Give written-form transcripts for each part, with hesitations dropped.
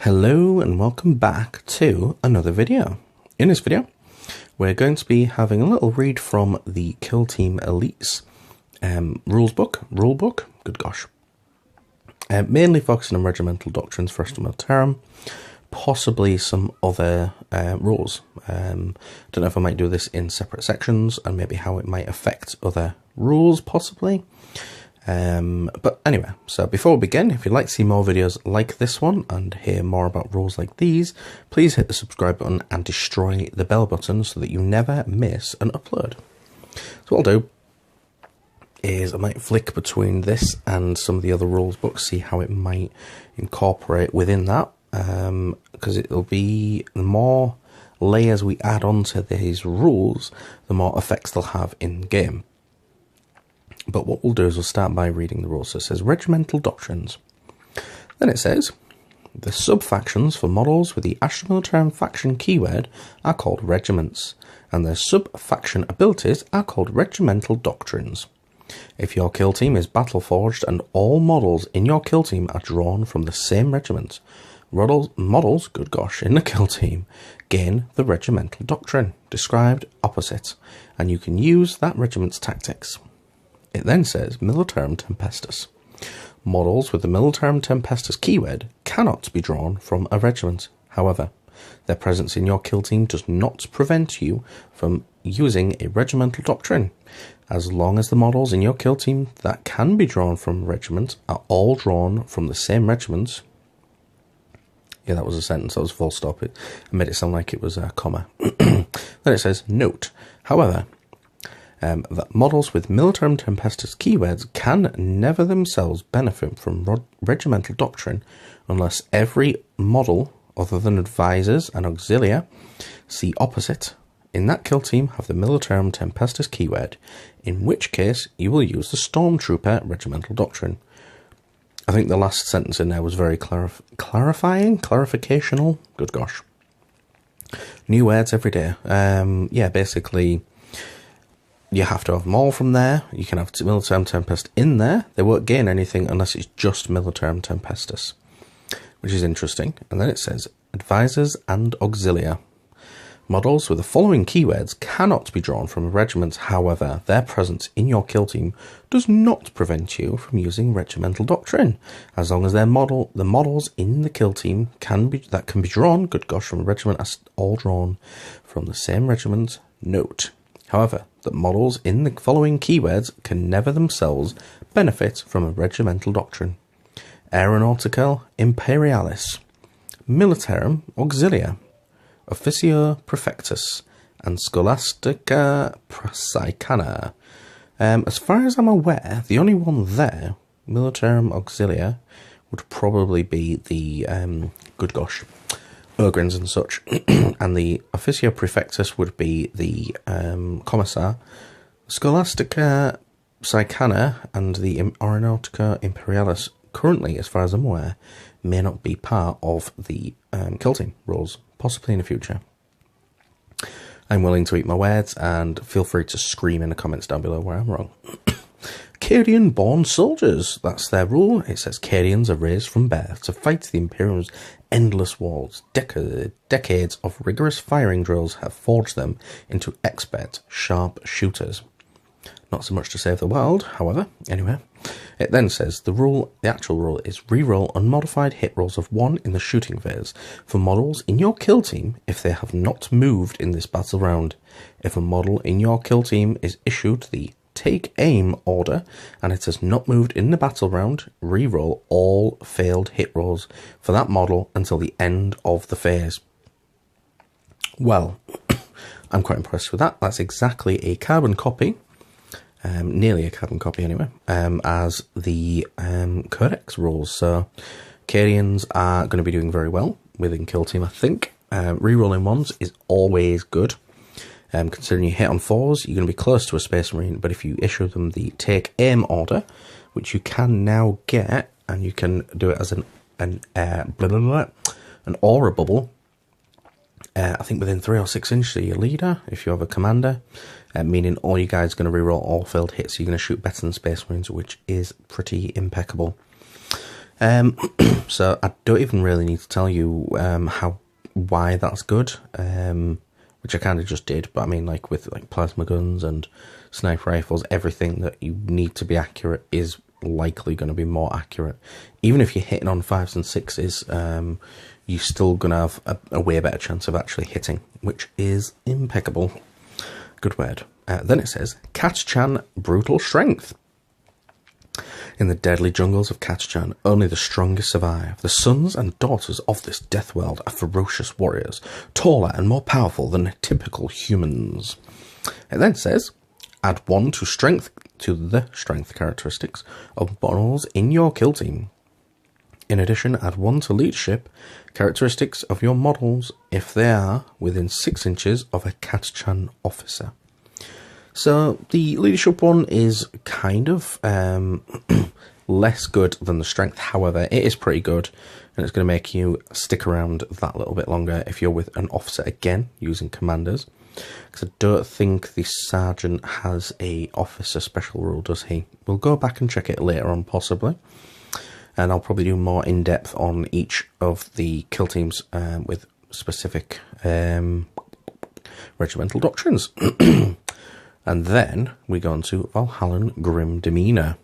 Hello and welcome back to another video. In this video we're going to be having a little read from the Kill Team Elites rulebook, good gosh. Mainly focusing on Regimental Doctrines, first and Millitarum, possibly some other rules. Don't know if I might do this in separate sections and maybe how it might affect other rules possibly. But anyway, so before we begin, if you'd like to see more videos like this one and hear more about rules like these, please hit the subscribe button and destroy the bell button so that you never miss an upload. So what I'll do is I might flick between this and some of the other rules books, see how it might incorporate within that, because it'll be the more layers we add onto these rules, the more effects they'll have in game. But what we'll do is we'll start by reading the rules. So it says Regimental Doctrines. Then it says, the sub-factions for models with the Astra Millitarum faction keyword are called regiments, and their sub-faction abilities are called Regimental Doctrines. If your kill team is battle-forged and all models in your kill team are drawn from the same regiment, models, good gosh, in the kill team gain the Regimental Doctrine, described opposite, and you can use that regiment's tactics. It then says Millitarum Tempestus. Models with the Millitarum Tempestus keyword cannot be drawn from a regiment. However, their presence in your kill team does not prevent you from using a Regimental Doctrine, as long as the models in your kill team that can be drawn from a regiment are all drawn from the same regiment. Yeah, that was a sentence, that was a full stop. It made it sound like it was a comma. Then it says, note, however, that models with Millitarum Tempestus keywords can never themselves benefit from Regimental Doctrine unless every model other than advisors and auxilia, see opposite, in that kill team have the Millitarum Tempestus keyword, in which case you will use the Stormtrooper Regimental Doctrine. I think the last sentence in there was very clarificational, good gosh. New words every day. Yeah, basically, you have to have them all from there. You can have Millitarum Tempest in there. They won't gain anything unless it's just Millitarum Tempestus, which is interesting. And then it says, advisors and auxilia. Models with the following keywords cannot be drawn from a regiment. However, their presence in your kill team does not prevent you from using Regimental Doctrine, as long as the models in the kill team can be drawn, good gosh, from a regiment are all drawn from the same regiment. Note, however, that models in the following keywords can never themselves benefit from a Regimental Doctrine. Aeronautical Imperialis, Militarum Auxilia, Officio Prefectus, and Scholastica Praesicana. As far as I'm aware, the only one there, Militarum Auxilia, would probably be the, good gosh, Ogrins and such, and the Officio Prefectus would be the Commissar. Scholastica Praesicana and the Aeronautica Imperialis, currently, as far as I'm aware, may not be part of the kill team rules, possibly in the future. I'm willing to eat my words, and feel free to scream in the comments down below where I'm wrong. Cadian-born soldiers, that's their rule. It says Cadians are raised from birth to fight the Imperium's endless wars. Decades of rigorous firing drills have forged them into expert, sharp shooters. Not so much to save the world, however. Anyway, it then says the actual rule is reroll unmodified hit rolls of 1 in the shooting phase for models in your kill team if they have not moved in this battle round. If a model in your kill team is issued the Take Aim order and it has not moved in the battle round, reroll all failed hit rolls for that model until the end of the phase. Well, I'm quite impressed with that. That's exactly a carbon copy, nearly a carbon copy anyway, as the Codex rules. So Cadians are going to be doing very well within kill team, I think. Rerolling ones is always good. Considering you hit on 4s, you're going to be close to a Space Marine, but if you issue them the Take Aim order, which you can now get, and you can do it as an aura bubble, I think within 3 or 6 inches of your leader, if you have a commander, meaning all you guys are going to reroll all failed hits, so you're going to shoot better than Space Marines, which is pretty impeccable. So I don't even really need to tell you why that's good, which I kind of just did. But I mean, like with like plasma guns and sniper rifles, everything that you need to be accurate is likely going to be more accurate. Even if you're hitting on 5s and 6s, you're still going to have a way better chance of actually hitting, which is impeccable. Good word. Then it says, Katchan Brutal Strength. In the deadly jungles of Katchan, only the strongest survive. The sons and daughters of this death world are ferocious warriors, taller and more powerful than typical humans. It then says, add 1 to the strength characteristics of models in your kill team. In addition, add 1 to leadership characteristics of your models if they are within 6 inches of a Katchan officer. So the leadership one is kind of less good than the strength. However, it is pretty good, and it's going to make you stick around that little bit longer if you're with an officer again using commanders. Because I don't think the sergeant has a officer special rule, does he? We'll go back and check it later on, possibly. And I'll probably do more in-depth on each of the kill teams with specific regimental doctrines. And then we go on to Valhallan Grim Demeanour.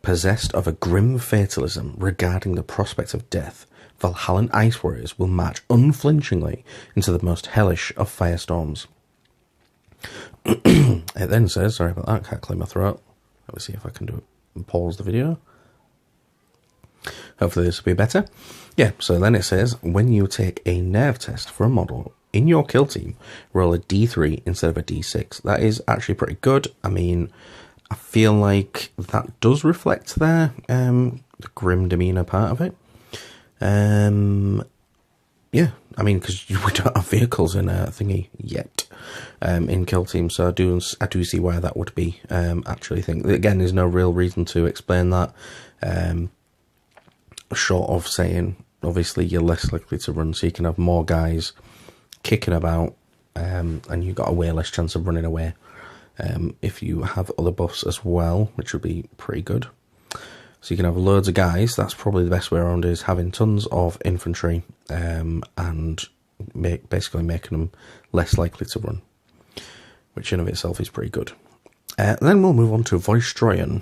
Possessed of a grim fatalism regarding the prospect of death, Valhallan Ice Warriors will march unflinchingly into the most hellish of firestorms. It then says, sorry about that, can't clear my throat. Let me see if I can do it and pause the video. Hopefully this will be better. Yeah, so then it says, when you take a nerve test for a model in your kill team, roll a D3 instead of a D6. That is actually pretty good. I mean, I feel like that does reflect the grim demeanour part of it. Yeah, I mean, because we don't have vehicles in a thingy yet in kill team, so I do see why that would be actually think. Again, there's no real reason to explain that, short of saying, obviously, you're less likely to run, so you can have more guys kicking about, and you've got a way less chance of running away. If you have other buffs as well, which would be pretty good. So you can have loads of guys. That's probably the best way around, is having tons of infantry and basically making them less likely to run, which in of itself is pretty good. Then we'll move on to Voidstroyan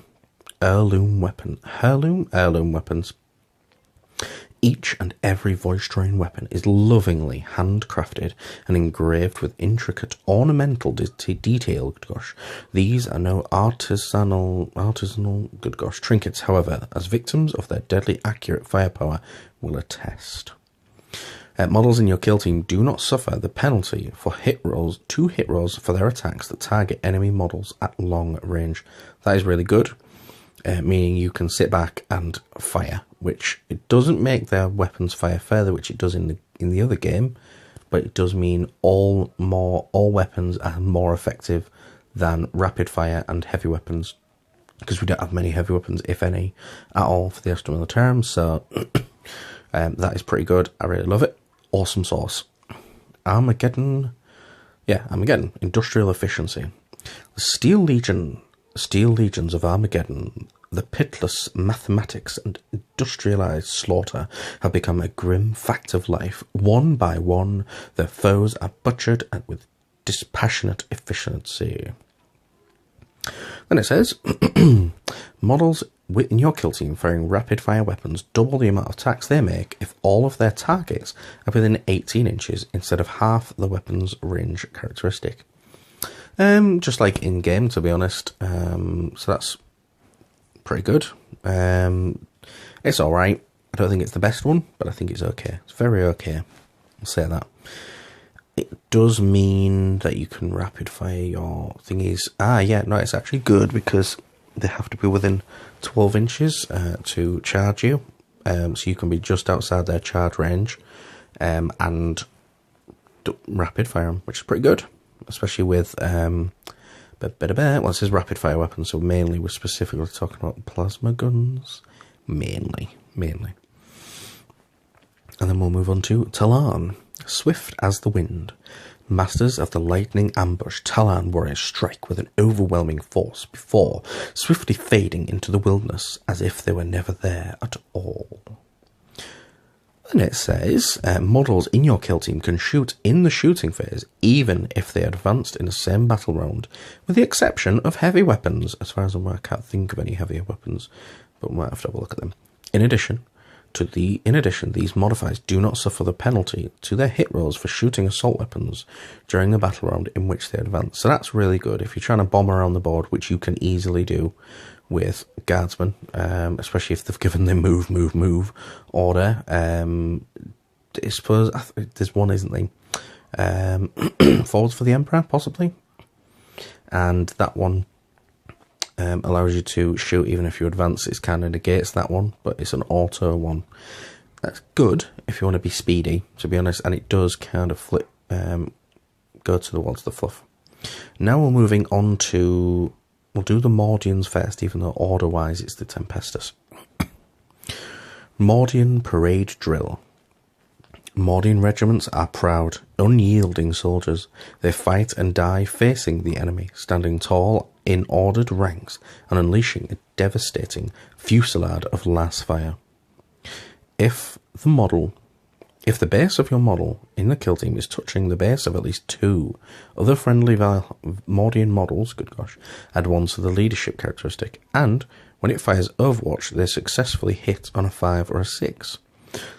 Heirloom weapons. Each and every Voidstroyan weapon is lovingly handcrafted and engraved with intricate ornamental detail. Gosh, these are no artisanal good gosh trinkets. However, as victims of their deadly accurate firepower will attest. Models in your kill team do not suffer the penalty for hit rolls for their attacks that target enemy models at long range. That is really good. Meaning you can sit back and fire, which it doesn't make their weapons fire further, which it does in the other game, but it does mean all weapons are more effective than rapid fire and heavy weapons, because we don't have many heavy weapons, if any, at all for the Astra Millitarum. So that is pretty good. I really love it. Awesome sauce. Armageddon. Industrial efficiency. The Steel Legions of Armageddon, the pitiless mathematics and industrialized slaughter have become a grim fact of life. One by one, their foes are butchered and with dispassionate efficiency. Then it says, models in your kill team firing rapid-fire weapons double the amount of attacks they make if all of their targets are within 18 inches instead of half the weapon's range characteristic. Just like in game, to be honest. So that's pretty good. It's alright. I don't think it's the best one, but I think it's okay. It's very okay. I'll say that. It does mean that you can rapid fire your thingies. It's actually good because they have to be within 12 inches to charge you. So you can be just outside their charge range and rapid fire them, which is pretty good. Especially with, it says rapid fire weapons, so mainly we're specifically talking about plasma guns. Mainly. And then we'll move on to Talan. Swift as the wind. Masters of the lightning ambush, Talon warriors strike with an overwhelming force before swiftly fading into the wilderness as if they were never there at all. And it says, models in your kill team can shoot in the shooting phase even if they advanced in the same battle round, with the exception of heavy weapons. As far as I'm aware, I can't think of any heavier weapons, but we might have to have a look at them. In addition, these modifiers do not suffer the penalty to their hit rolls for shooting assault weapons during the battle round in which they advance. So that's really good if you're trying to bomb around the board, which you can easily do with guardsmen, especially if they've given the move order. I suppose there's one, isn't there? Forwards for the Emperor, possibly, and that one allows you to shoot even if you advance. It kind of negates that one, but it's an auto one. That's good if you want to be speedy, to be honest, and it does kind of flip, go towards the fluff. Now we're moving on to, we'll do the Mordians first, even though order-wise it's the Tempestas. Mordian Parade Drill. Mordian regiments are proud, unyielding soldiers. They fight and die facing the enemy, standing tall in ordered ranks and unleashing a devastating fusillade of lass fire. If the base of your model in the kill team is touching the base of at least 2 other friendly Mordian models, good gosh, add 1 to the leadership characteristic, and when it fires Overwatch, they successfully hit on a 5 or a 6.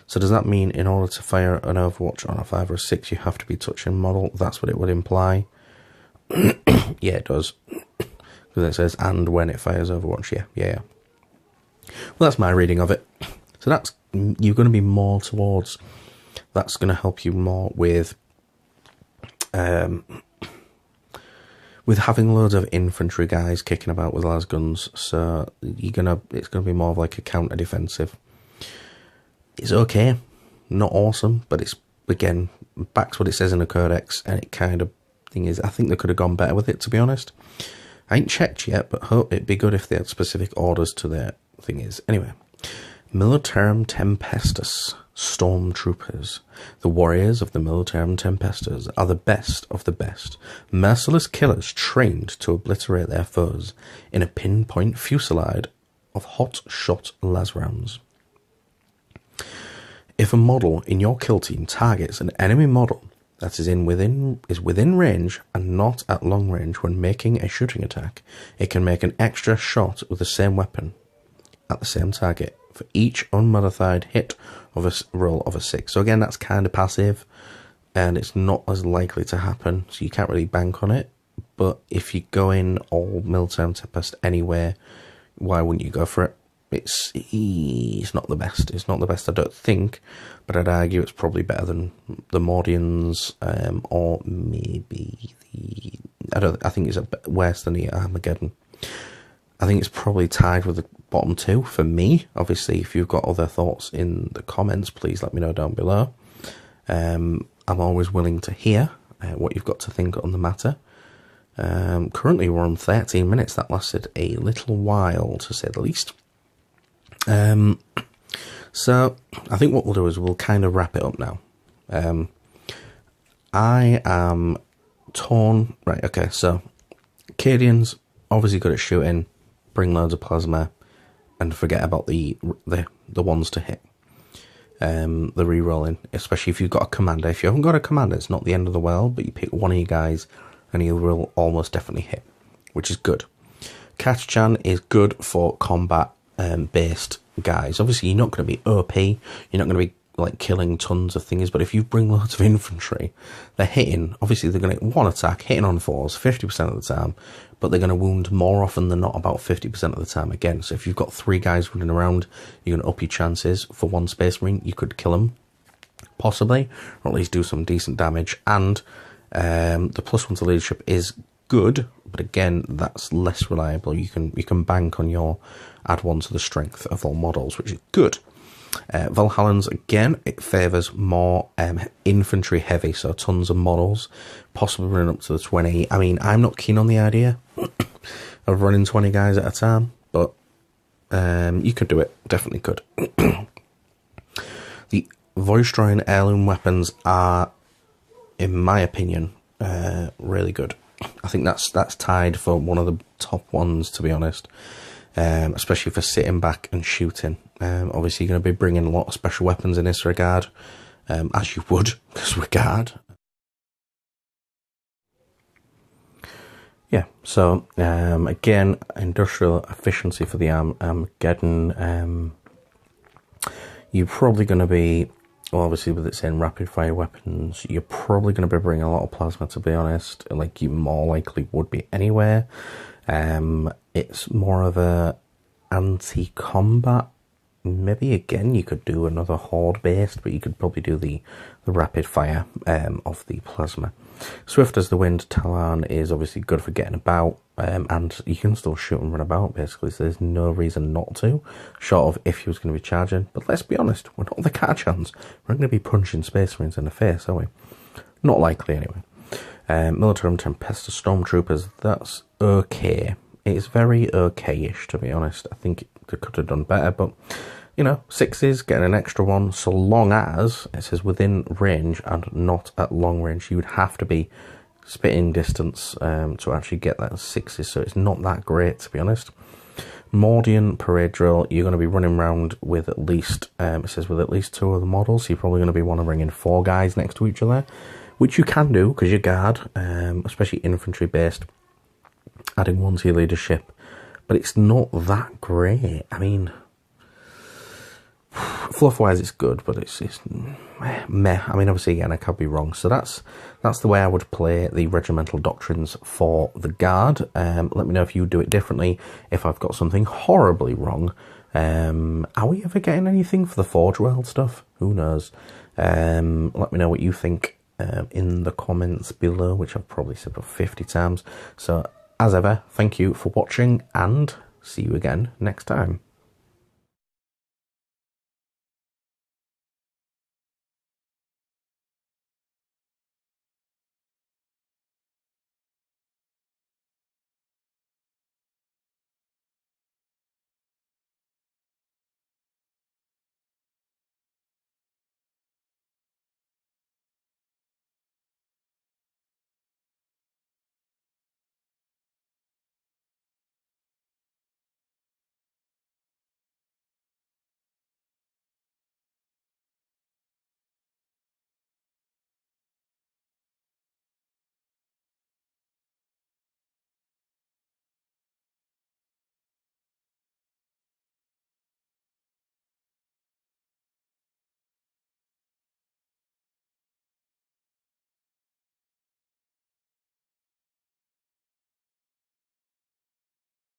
So does that mean in order to fire an Overwatch on a 5 or a 6, you have to be touching model? That's what it would imply. Yeah, it does. Because it says, and when it fires Overwatch, yeah. Well, that's my reading of it. So that's, you're going to be more towards, that's going to help you more with having loads of infantry guys kicking about with las guns. So it's going to be more of like a counter defensive. It's okay, not awesome, but it's, again, back to what it says in the codex, and it kind of thing is, I think they could have gone better with it, to be honest. I ain't checked yet, but hope it'd be good if they had specific orders to their thing is. Anyway, Millitarum Tempestas, Stormtroopers. The warriors of the Millitarum Tempestas are the best of the best, merciless killers trained to obliterate their foes in a pinpoint fusillade of hot-shot las rounds. If a model in your kill team targets an enemy model that is within range and not at long range when making a shooting attack, it can make an extra shot with the same weapon at the same target for each unmodified hit of a roll of a 6. So again, that's kind of passive, and it's not as likely to happen, so you can't really bank on it. But if you go in all Millitarum Tempest anywhere, why wouldn't you go for it? It's not the best. It's not the best, I don't think, but I'd argue it's probably better than the Mordians, or maybe I think it's a bit worse than the Armageddon. I think it's probably tied with the bottom 2 for me. Obviously, if you've got other thoughts in the comments, please let me know down below. I'm always willing to hear what you've got to think on the matter. Currently, we're on 13 minutes. That lasted a little while, to say the least. So I think what we'll do is we'll kind of wrap it up now. I am torn. Right, okay, so Cadians, obviously good at shooting, bring loads of plasma, and forget about the ones to hit. The re-rolling, especially if you've got a commander. If you haven't got a commander, it's not the end of the world, but you pick one of you guys and he will almost definitely hit, which is good. Kach-chan is good for combat based guys. Obviously, you're not going to be OP, you're not going to be like killing tons of things, but if you bring loads of infantry, they're hitting, obviously they're going to one attack, hitting on 4s 50% of the time, but they're going to wound more often than not about 50% of the time again. So if you've got 3 guys running around, you're going to up your chances. For 1 Space Marine, you could kill them, possibly, or at least do some decent damage, and the +1 to leadership is good, but again, that's less reliable. You can bank on your add 1 to the strength of all models, which is good. Valhallans, again, it favours more infantry heavy, so tons of models, possibly running up to the 20. I mean, I'm not keen on the idea of running 20 guys at a time, but you could do it, definitely could. The voice-drawing heirloom weapons are, in my opinion, Really good. I think that's tied for one of the top ones, to be honest. Especially for sitting back and shooting. Obviously, you're going to be bringing a lot of special weapons in this regard, as you would, because we're guard. Yeah, so again, industrial efficiency for the Armageddon. You're probably going to be, well, obviously with it saying rapid fire weapons, you're probably going to be bringing a lot of plasma, to be honest, like you more likely would be anywhere. It's more of a anti-combat. Maybe again you could do another horde based, but you could probably do the rapid fire of the plasma. Swift as the wind, Talon is obviously good for getting about, and you can still shoot and run about basically, so there's no reason not to, short of if he was going to be charging. But let's be honest, we're not the Carchans, we're not going to be punching Space Marines in the face, are we? Not likely anyway. Millitarum, Tempesta, Stormtroopers, that's okay. It's very okay-ish, to be honest. I think they could have done better, but, you know, 6s, getting an extra one, so long as it says within range and not at long range. You would have to be spitting distance to actually get that 6s, so it's not that great, to be honest. Mordian parade drill, you're going to be running around with at least, it says with at least 2 of the models, so you're probably going to be want to bring in 4 guys next to each other, which you can do, because you're guard, especially infantry-based, adding 1 to your leadership, but it's not that great. I mean, fluff-wise it's good, but it's meh. I mean, obviously, again, I could be wrong, so that's the way I would play the Regimental Doctrines for the guard. Let me know if you do it differently, if I've got something horribly wrong. Are we ever getting anything for the Forge World stuff? Who knows? Let me know what you think in the comments below, which I've probably said about 50 times. So, as ever, thank you for watching, and see you again next time.